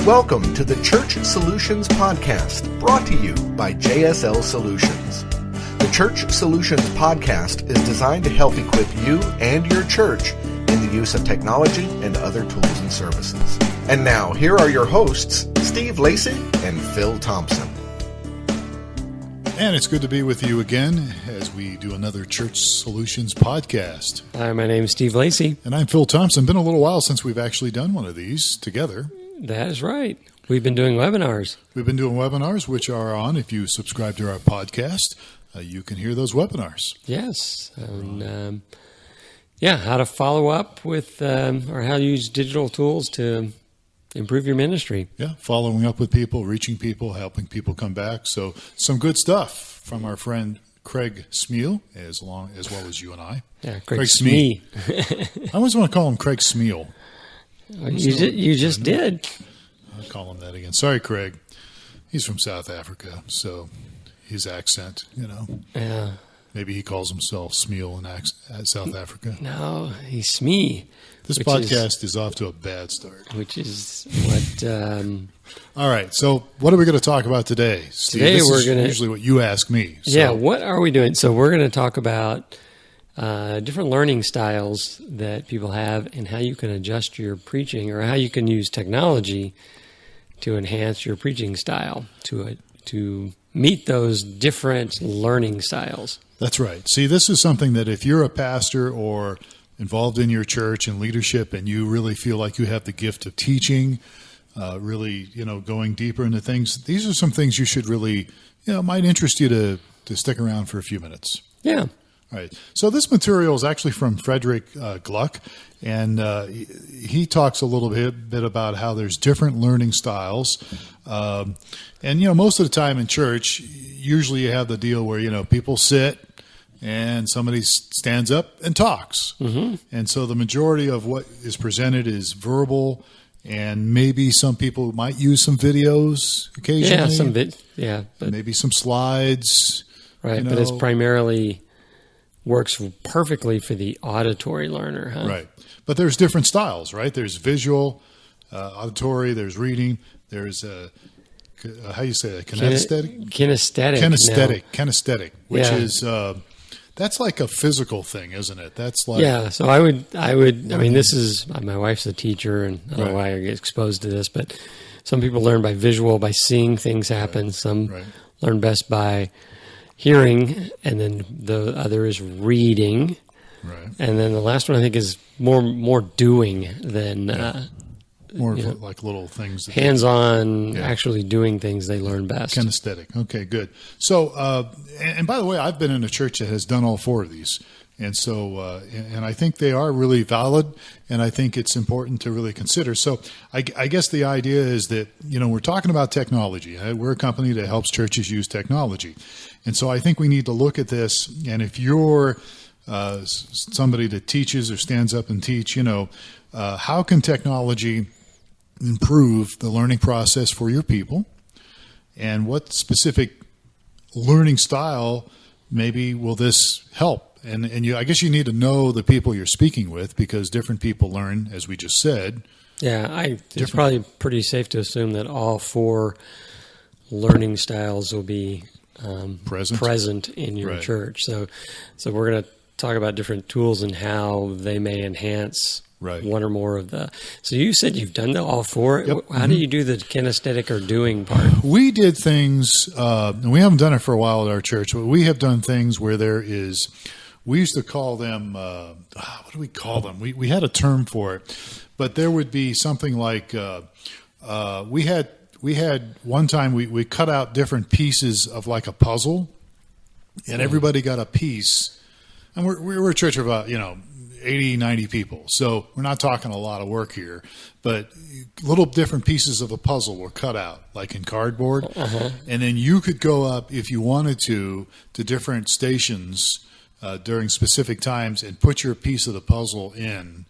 Welcome to the Church Solutions Podcast, brought to you by JSL Solutions. The Church Solutions Podcast is designed to help equip you and your church in the use of technology and other tools and services. And now, here are your hosts, Steve Lacy and Phil Thompson. And it's good to be with you again as we do another Church Solutions podcast. Hi, my name is Steve Lacy. And I'm Phil Thompson. Been a little while since we've actually done one of these together. That is right. We've been doing webinars. We've been doing webinars, which are on, if you subscribe to our podcast, you can hear those webinars. Yes. And, how to follow up with, or how to use digital tools to improve your ministry. Yeah, following up with people, reaching people, helping people come back. So some good stuff from our friend Craig Smeal, as well as you and I. Yeah, Craig Smee. I always want to call him Craig Smeal. You just did. I'll call him that again. Sorry, Craig. He's from South Africa, so his accent, Yeah. Maybe he calls himself Smeal in South Africa. No, he's Smee. This podcast is off to a bad start. Which is what... All right, so what are we going to talk about today, Steve? Today this is usually what you ask me. So. Yeah, what are we doing? So we're going to talk about different learning styles that people have and how you can adjust your preaching or how you can use technology to enhance your preaching style to meet those different learning styles. That's right. See, this is something that if you're a pastor or involved in your church and leadership and you really feel like you have the gift of teaching, really, going deeper into things, these are some things you should really, might interest you to stick around for a few minutes. Yeah. All right. So this material is actually from Frederick Gluck, and he talks a little bit about how there's different learning styles. And most of the time in church, usually you have the deal where, people sit and somebody stands up and talks. Mm-hmm. And so the majority of what is presented is verbal, and maybe some people might use some videos occasionally. But maybe some slides. Right, but it's primarily works perfectly for the auditory learner, huh? Right. But there's different styles, right? There's visual, auditory, there's reading, there's how you say that? Kinesthetic? Kinesthetic, which is that's like a physical thing, isn't it? That's like So I mean, this is my wife's a teacher, and I don't know why I get exposed to this, but some people learn by visual, by seeing things happen. Some learn best by hearing, and then the other is reading. Right. And then the last one I think is more doing than like little things. Hands-on, actually doing things they learn best. Kinesthetic. Okay, good. So, and by the way, I've been in a church that has done all four of these. And so, and I think they are really valid, and I think it's important to really consider. So I guess the idea is that, we're talking about technology. We're a company that helps churches use technology. And so I think we need to look at this, and if you're somebody that teaches or stands up and teach, how can technology improve the learning process for your people, and what specific learning style maybe will this help? And I guess you need to know the people you're speaking with, because different people learn, as we just said. Yeah, it's probably pretty safe to assume that all four learning styles will be present in your church. So we're going to talk about different tools and how they may enhance one or more of the. So you said you've done all four. Yep. How do you do the kinesthetic or doing part? We did things, and we haven't done it for a while at our church, but we have done things where there is. We used to call them, what do we call them? We had a term for it, but there would be something like, we had one time we cut out different pieces of like a puzzle, and everybody got a piece. And we're a church of about, 80, 90 people. So we're not talking a lot of work here, but little different pieces of a puzzle were cut out, like in cardboard. Uh-huh. And then you could go up, if you wanted to different stations during specific times and put your piece of the puzzle in.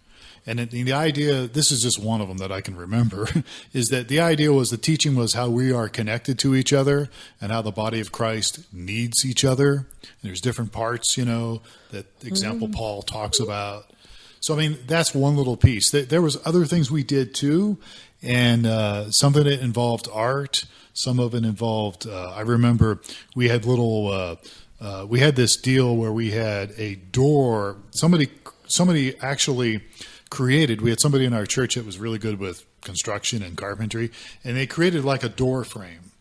And the idea, this is just one of them that I can remember, is that the idea was the teaching was how we are connected to each other and how the body of Christ needs each other. And there's different parts, that example Paul talks about. So, I mean, that's one little piece. There was other things we did too, and some of it involved art. Some of it involved, I remember we had we had this deal where we had a door. Somebody actually created, we had somebody in our church that was really good with construction and carpentry, and they created like a door frame,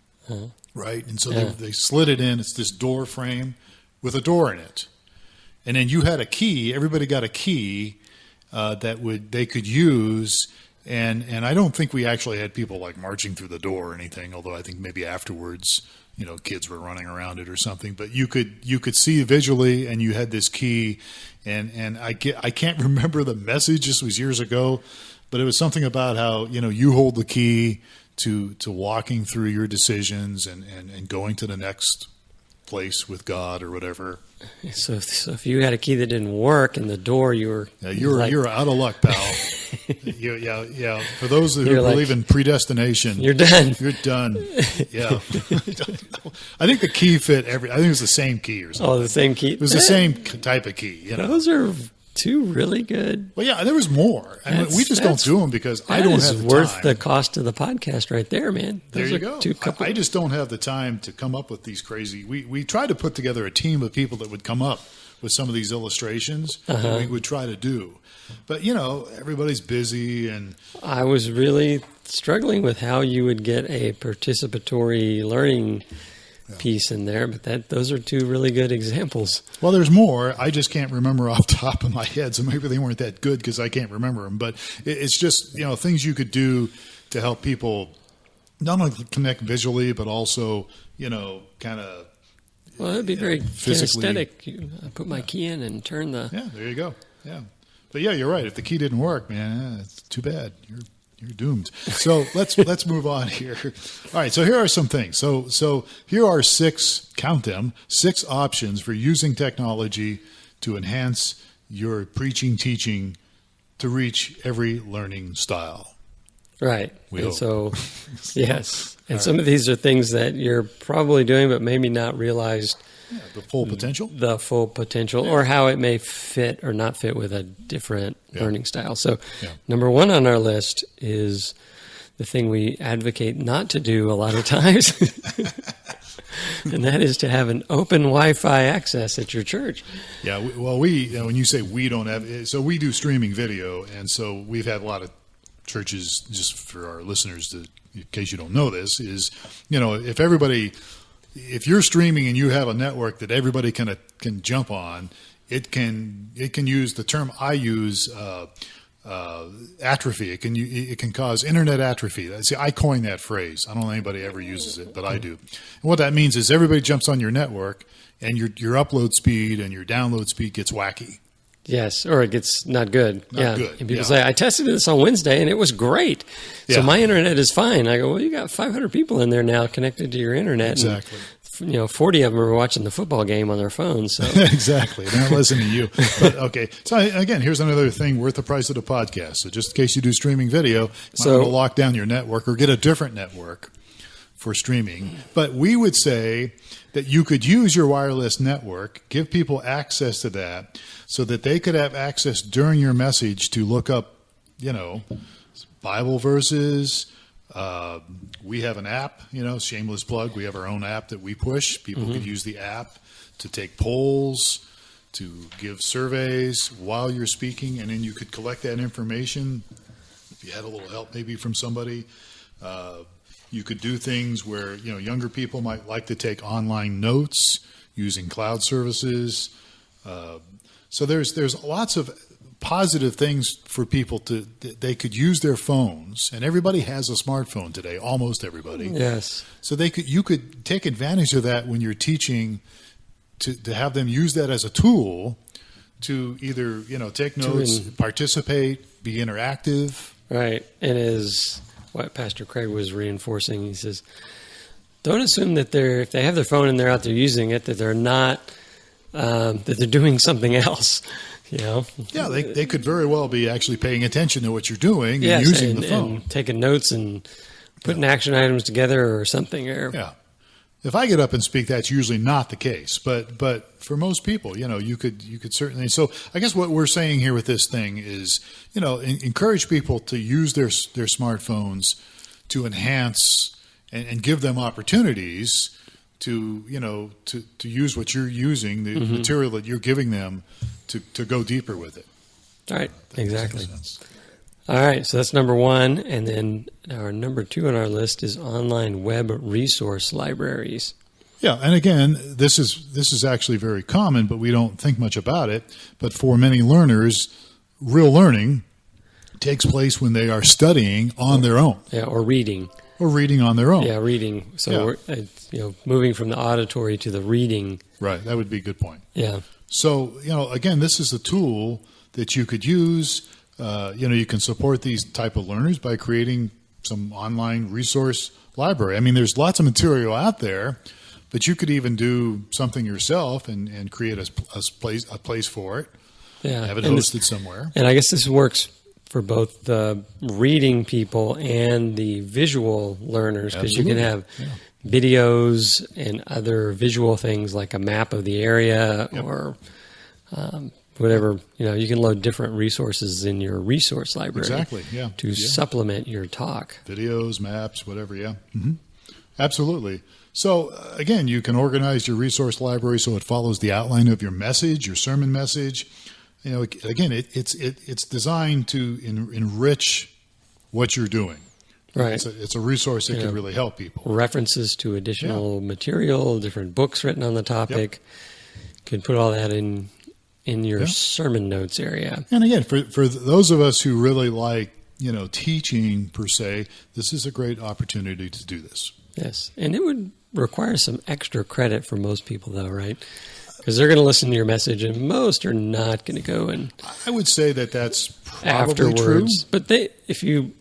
right? And so they slid it in. It's this door frame with a door in it. And then you had a key. Everybody got a key that they could use. And I don't think we actually had people like marching through the door or anything, although I think maybe afterwards, kids were running around it or something. But you could see visually, and you had this key. And I can't remember the message. This was years ago, but it was something about how you hold the key to walking through your decisions and going to the next place with God or whatever. So if you had a key that didn't work in the door, you're out of luck, pal. Yeah. For those who believe in predestination, you're done. You're done. Yeah. I think the key fit I think it was the same key or something. Oh, the same key. It was the same type of key. Those are two really good. Well, yeah, there was more. We just don't do them because I don't have the time. That is worth the cost of the podcast right there, man. There you go. I just don't have the time to come up with these crazy. We tried to put together a team of people that would come up with some of these illustrations that we would try to do. But, everybody's busy. And I was really struggling with how you would get a participatory learning piece in there, but those are two really good examples. Well, there's more. I just can't remember off the top of my head, so maybe they weren't that good because I can't remember them. But it's just things you could do to help people not only connect visually, but also kind of. Well, it'd be very kinesthetic. I put my key in and turn the. Yeah, there you go. Yeah, but yeah, you're right. If the key didn't work, man, it's too bad. You're doomed. So let's move on here. All right. So here are some things. So here are six options for using technology to enhance your preaching, teaching to reach every learning style. Right. So, yes. And some of these are things that you're probably doing, but maybe not realized. Yeah, the full potential. Or how it may fit or not fit with a different learning style. So number one on our list is the thing we advocate not to do a lot of times. And that is to have an open Wi-Fi access at your church. Yeah, well, when you say we don't have, so we do streaming video, and so we've had a lot of churches, just for our listeners, in case you don't know this, is, if you're streaming and you have a network that everybody can jump on, it can use the term I use, atrophy. It can cause internet atrophy. See, I coined that phrase. I don't know anybody ever uses it, but I do. And what that means is everybody jumps on your network, and your upload speed and your download speed gets wacky. Yes, or it gets not good. Not good. And people say, I tested this on Wednesday and it was great. So my internet is fine. I go, well, you got 500 people in there now connected to your internet. Exactly. And, 40 of them are watching the football game on their phones. So. Exactly. They're not listening to you. But okay. So again, here's another thing worth the price of the podcast. So just in case you do streaming video, you might want to lock down your network or get a different network for streaming. But we would say that you could use your wireless network, give people access to that so that they could have access during your message to look up, Bible verses. We have an app, shameless plug. We have our own app that we push. People could use the app to take polls, to give surveys while you're speaking, and then you could collect that information. If you had a little help maybe from somebody, you could do things where, younger people might like to take online notes using cloud services. So there's lots of positive things for people they could use their phones, and everybody has a smartphone today, almost everybody. Yes. So you could take advantage of that when you're teaching to have them use that as a tool to either, take notes, participate, be interactive. Right. And as what Pastor Craig was reinforcing, he says, don't assume that if they have their phone and they're out there using it, that they're not, that they're doing something else. Yeah, they could very well be actually paying attention to what you're doing and using the phone. And taking notes and putting action items together or something. Yeah. if I get up and speak, that's usually not the case. But for most people, you could certainly. So I guess what we're saying here with this thing is, encourage people to use their smartphones to enhance and give them opportunities to use what you're using, the material that you're giving them, to go deeper with it. All right, exactly. All right, so that's number one, and then our number two on our list is online web resource libraries. Yeah, and again, this is actually very common, but we don't think much about it. But for many learners, real learning takes place when they are studying on their own. Yeah, or reading. Or reading on their own. Yeah, reading. So we're moving from the auditory to the reading. Right, that would be a good point. Yeah. So, again, this is a tool that you could use. You can support these type of learners by creating some online resource library. I mean, there's lots of material out there, but you could even do something yourself and create a place for it. Yeah. Have it hosted somewhere. And I guess this works for both the reading people and the visual learners, because you can have videos and other visual things like a map of the area or whatever. You can load different resources in your resource library to supplement your talk. Videos, maps, whatever, Mm-hmm. Absolutely. So, again, you can organize your resource library so it follows the outline of your message, your sermon message. Again, it's designed to enrich what you're doing. Right. It's a resource that can really help people. References to additional material, different books written on the topic. You can put all that in your sermon notes area. And again, for those of us who really like, teaching per se, this is a great opportunity to do this. Yes. And it would require some extra credit for most people, though, right? Because they're going to listen to your message, and most are not going to go and. I would say that's probably afterwards. true. But if you,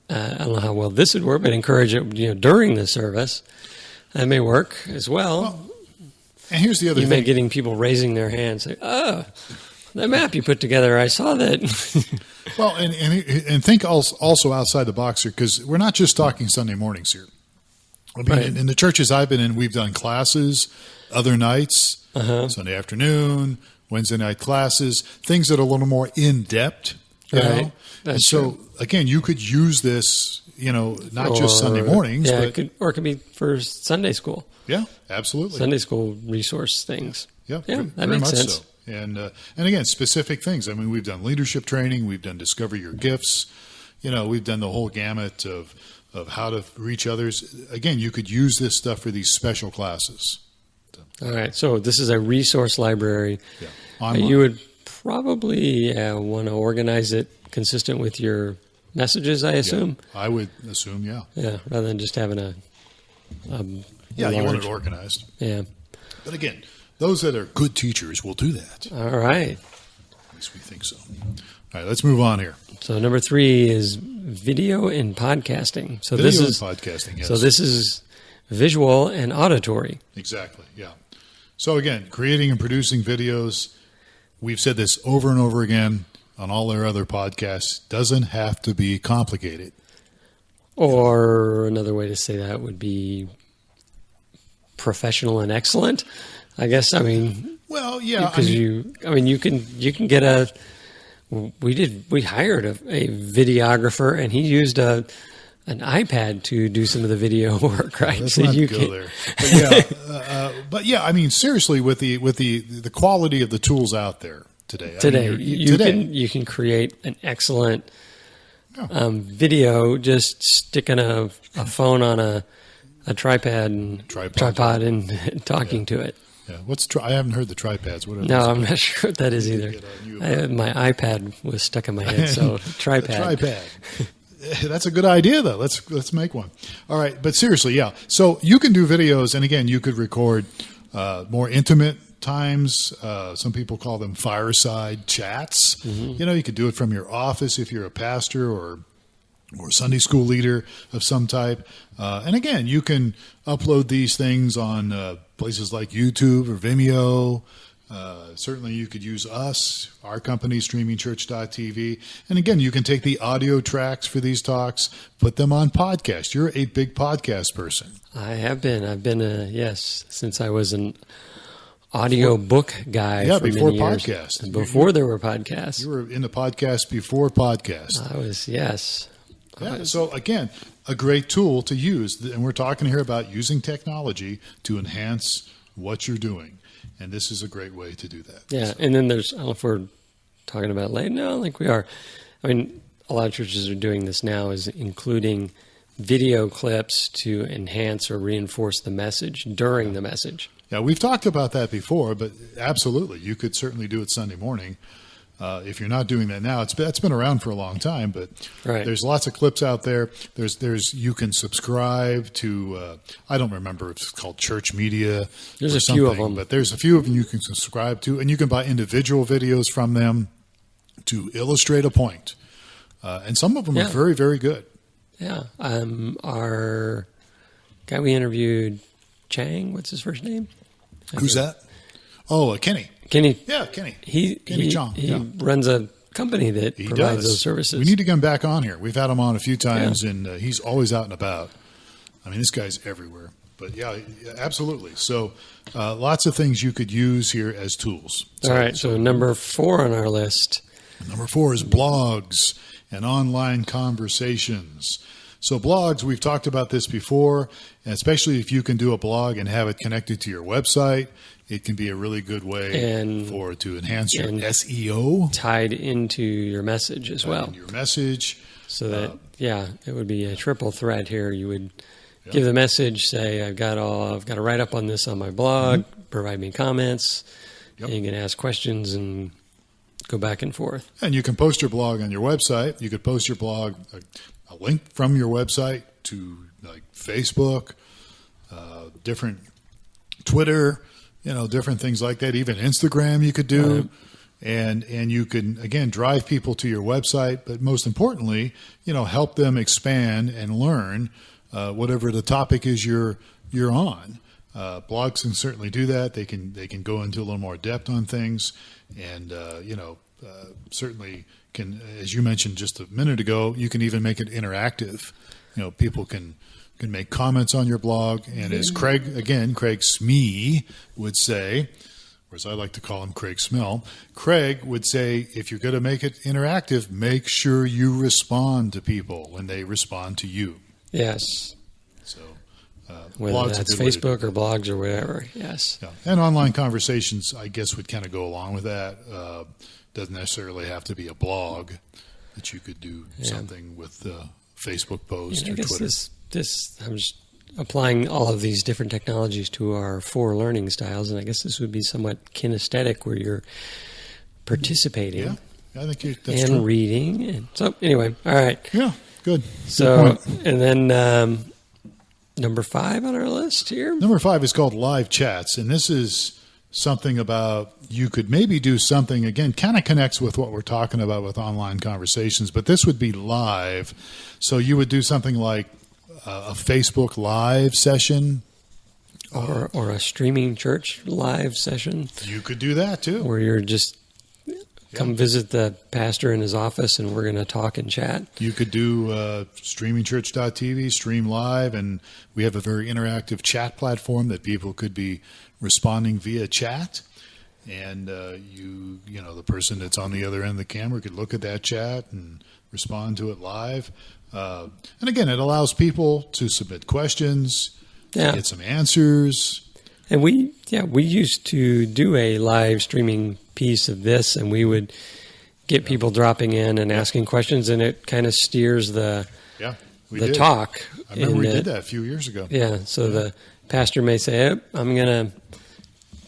I don't know how well this would work, but encourage it, during the service, that may work as well. And here's the other thing: you may getting people raising their hands, say, "Oh, that map you put together, I saw that." Well, and think also outside the box here, because we're not just talking Sunday mornings here. I mean, in the churches I've been in, we've done classes other nights, Sunday afternoon, Wednesday night classes, things that are a little more in-depth. Right. And so, again, you could use this, not just Sunday mornings. Yeah, but, it could be for Sunday school. Yeah, absolutely. Sunday school resource things. Yeah, that makes sense. So. And again, specific things. I mean, we've done leadership training. We've done discover your gifts. We've done the whole gamut of how to reach others. Again, you could use this stuff for these special classes. All right. So this is a resource library. Yeah. Online. You would probably want to organize it consistent with your messages, I assume. Yeah, I would assume, yeah. Yeah, rather than just having a you want it organized. Yeah. But again, those that are good teachers will do that. All right. At least we think so. All right, let's move on here. So number 3 is video and podcasting. So podcasting, yes. So this is visual and auditory. Exactly, yeah. So again, creating and producing videos, we've said this over and over again on all our other podcasts, doesn't have to be complicated. Or another way to say that would be professional and excellent. I guess, well, yeah, because you can get we hired a videographer, and he used an iPad to do some of the video work, right? Let's not go there. But yeah, seriously, with the quality of the tools out there today, you can create an excellent video just sticking a phone on a tripod and talking to it. Yeah, I haven't heard the tripods. What are no, those? I'm not sure what that is either. My iPad was stuck in my head, so tripod. Tripod. That's a good idea, though. Let's make one. All right, but seriously, yeah. So you can do videos, and again, you could record more intimate times. Some people call them fireside chats. Mm-hmm. You could do it from your office if you're a pastor or Sunday school leader of some type. And again, you can upload these things on places like YouTube or Vimeo. Certainly you could use us, our company, streamingchurch.tv. And again, you can take the audio tracks for these talks, put them on podcast. You're a big podcast person. I have been. I've been, yes, since I was an audio book guy for before many years. podcast. Before there were podcasts. You were into podcast before podcast. I was, yes. Yeah, so again, a great tool to use. And we're talking here about using technology to enhance what you're doing. And this is a great way to do that. Yeah, so. And then there's, I don't know if we're talking about it later. No, I don't think we are. I mean, a lot of churches are doing this now, is including video clips to enhance or reinforce the message during the message. Yeah, we've talked about that before, but absolutely, you could certainly do it Sunday morning. If you're not doing that now, that's been around for a long time, but there's lots of clips out there. There's you can subscribe to, I don't remember if it's called Church Media. There's a few of them. But there's a few of them you can subscribe to, and you can buy individual videos from them to illustrate a point. And some of them are very, very good. Yeah. Our guy we interviewed, Chang, what's his first name? Who's that? Oh, Kenny. Kenny. Yeah, Kenny. Kenny Chong. He runs a company that provides those services. We need to come back on here. We've had him on a few times, and he's always out and about. I mean, this guy's everywhere. But yeah, absolutely. So lots of things you could use here as tools. All right. So number 4 on our list. Number 4 is blogs and online conversations. So blogs, we've talked about this before, and especially if you can do a blog and have it connected to your website, it can be a really good way to enhance your SEO. Tied into your message as well. Your message. So that, it would be a triple threat here. You would give the message, say, I've got to write up on this on my blog, provide me comments, and you can ask questions and go back and forth. And you can post your blog on your website. You could post your blog, a link from your website to like Facebook, different Twitter, different things like that. Even Instagram you could do. And you can, again, drive people to your website, but most importantly, help them expand and learn whatever the topic is you're on. Blogs can certainly do that. They can go into a little more depth on things, and certainly can, as you mentioned just a minute ago, you can even make it interactive. People can make comments on your blog, and as Craig Smee would say, or as I like to call him, Craig Smell, Craig would say, if you're going to make it interactive, make sure you respond to people when they respond to you. Yes. So whether that's Facebook or blogs or whatever, yes. Yeah. And online conversations, I guess, would kind of go along with that. Doesn't necessarily have to be a blog, that you could do something with Facebook post or Twitter. I'm just applying all of these different technologies to our 4 learning styles, and I guess this would be somewhat kinesthetic, where you're participating. Yeah, I think that's true. And reading. And so anyway, all right. Yeah, good. So, and then number 5 on our list here. Number 5 is called live chats, and this is something about, you could maybe do something, again, kind of connects with what we're talking about with online conversations, but this would be live. So you would do something like a Facebook live session. Or a streaming church live session. You could do that too. Where you're just come visit the pastor in his office and we're going to talk and chat. You could do streamingchurch.tv, stream live, and we have a very interactive chat platform that people could be responding via chat. And the person that's on the other end of the camera could look at that chat and respond to it live. And again, it allows people to submit questions, to get some answers. And we used to do a live streaming piece of this, and we would get people dropping in and asking questions, and it kind of steers the talk. I remember we did that a few years ago. Yeah, so the pastor may say, I'm going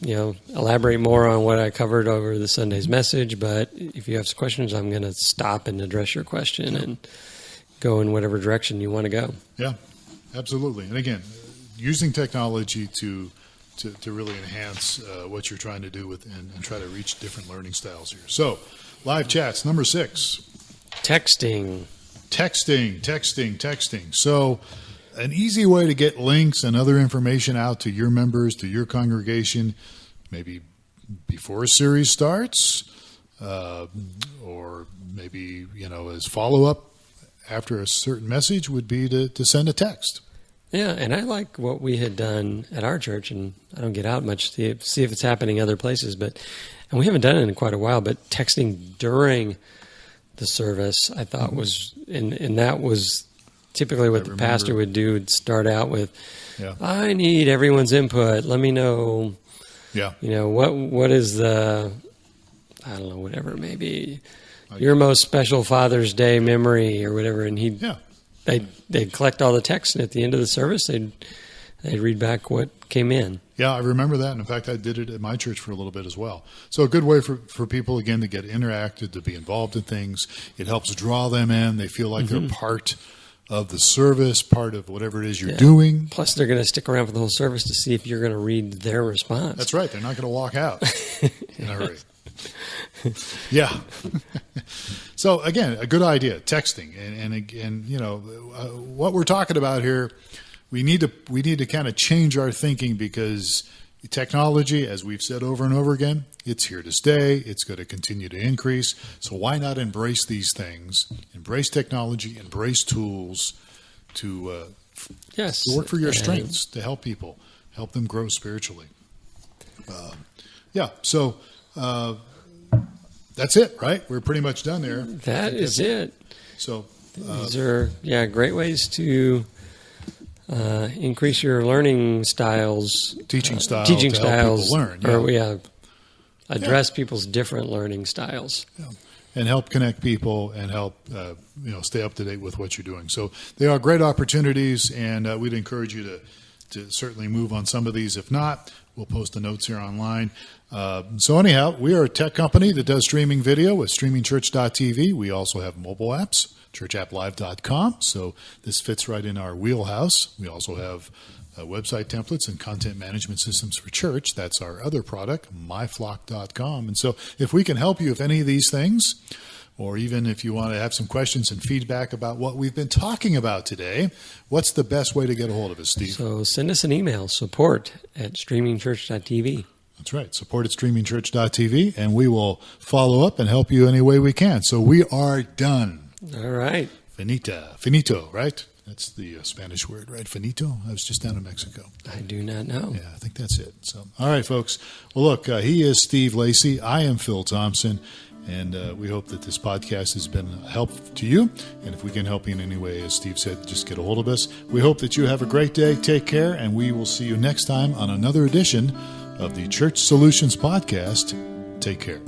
to elaborate more on what I covered over the Sunday's message, but if you have some questions, I'm going to stop and address your question and go in whatever direction you want to go. Yeah, absolutely. And again, using technology to really enhance what you're trying to do with and try to reach different learning styles here. So, live chats, number 6. Texting. So, an easy way to get links and other information out to your members, to your congregation, maybe before a series starts, or maybe, as follow-up after a certain message would be to send a text. Yeah, and I like what we had done at our church, and I don't get out much to see if it's happening other places, and we haven't done it in quite a while, but texting during the service, I thought was, and that was typically what the pastor would do, would start out with, I need everyone's input. Let me know, what is the, I don't know, whatever it may be, your most special Father's Day memory or whatever, and they'd collect all the text, and at the end of the service, they'd read back what came in. Yeah, I remember that. And in fact, I did it at my church for a little bit as well. So a good way for people, again, to get interacted, to be involved in things. It helps draw them in. They feel like they're part of the service, part of whatever it is you're doing. Plus, they're going to stick around for the whole service to see if you're going to read their response. That's right. They're not going to walk out in a hurry. Yeah. So again, a good idea, texting, and what we're talking about here. We need to kind of change our thinking, because technology, as we've said over and over again, it's here to stay. It's going to continue to increase. So why not embrace these things? Embrace technology. Embrace tools to work for your strengths, to help people, help them grow spiritually. So that's it, right? We're pretty much done there. That is it. So these are great ways to increase your learning styles, teaching styles, help people learn, address people's different learning styles, and help connect people and help stay up to date with what you're doing. So they are great opportunities, and we'd encourage you to certainly move on some of these. If not, we'll post the notes here online. So anyhow, we are a tech company that does streaming video with streamingchurch.tv. We also have mobile apps, churchapplive.com. So this fits right in our wheelhouse. We also have website templates and content management systems for church. That's our other product, myflock.com. And so if we can help you with any of these things, or even if you want to have some questions and feedback about what we've been talking about today, what's the best way to get a hold of us, Steve? So send us an email, support@streamingchurch.tv. That's right, support@streamingchurch.tv, and we will follow up and help you any way we can. So we are done. All right. Finito, right? That's the Spanish word, right? Finito? I was just down in Mexico. I do not know. Yeah, I think that's it. So, all right, folks. Well, look, he is Steve Lacy. I am Phil Thompson. And we hope that this podcast has been a help to you. And if we can help you in any way, as Steve said, just get a hold of us. We hope that you have a great day. Take care. And we will see you next time on another edition of the Church Solutions Podcast. Take care.